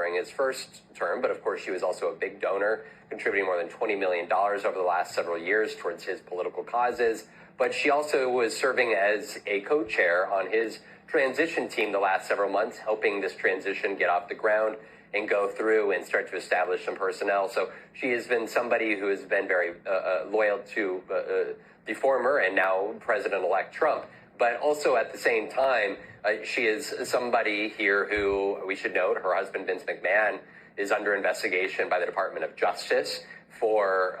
during his first term, but of course she was also a big donor, contributing more than $20 million over the last several years towards his political causes. But she also was serving as a co-chair on his transition team the last several months, helping this transition get off the ground and go through and start to establish some personnel. So she has been somebody who has been very loyal to the former and now President-elect Trump. But also at the same time, she is somebody here who, we should note, her husband, Vince McMahon, is under investigation by the Department of Justice for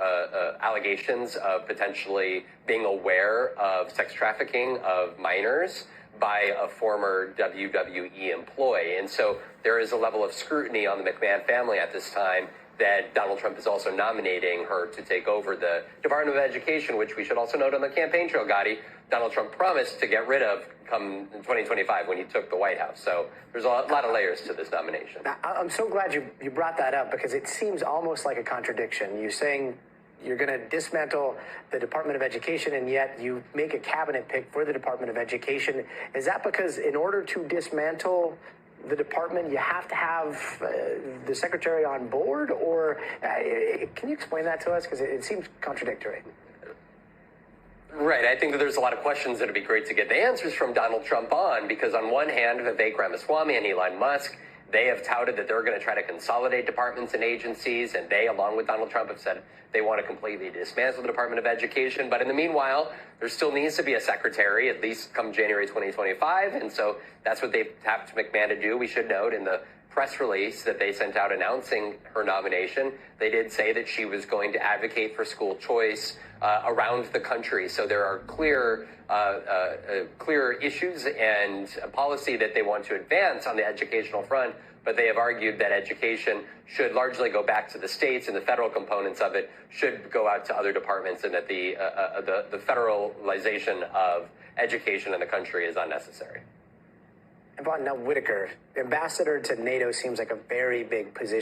allegations of potentially being aware of sex trafficking of minors by a former WWE employee. And so there is a level of scrutiny on the McMahon family at this time that Donald Trump is also nominating her to take over the Department of Education, which we should also note on the campaign trail, Gotti, Donald Trump promised to get rid of come 2025 when he took the White House. So there's a lot of layers to this nomination. I'm so glad you brought that up, because it seems almost like a contradiction. You're saying you're going to dismantle the Department of Education, and yet you make a cabinet pick for the Department of Education. Is that because in order to dismantle the department, you have to have the secretary on board? Or can you explain that to us? Because it seems contradictory. Right. I think that there's a lot of questions that would be great to get the answers from Donald Trump on, because on one hand, Vivek Ramaswamy and Elon Musk, they have touted that they're going to try to consolidate departments and agencies, and they, along with Donald Trump, have said they want to completely dismantle the Department of Education. But in the meanwhile, there still needs to be a secretary, at least come January 2025, and so that's what they've tapped McMahon to do. We should note in the press release that they sent out announcing her nomination, they did say that she was going to advocate for school choice around the country. So there are clear issues and policy that they want to advance on the educational front, but they have argued that education should largely go back to the states, and the federal components of it should go out to other departments, and that the federalization of education in the country is unnecessary. Now, Whitaker, ambassador to NATO seems like a very big position.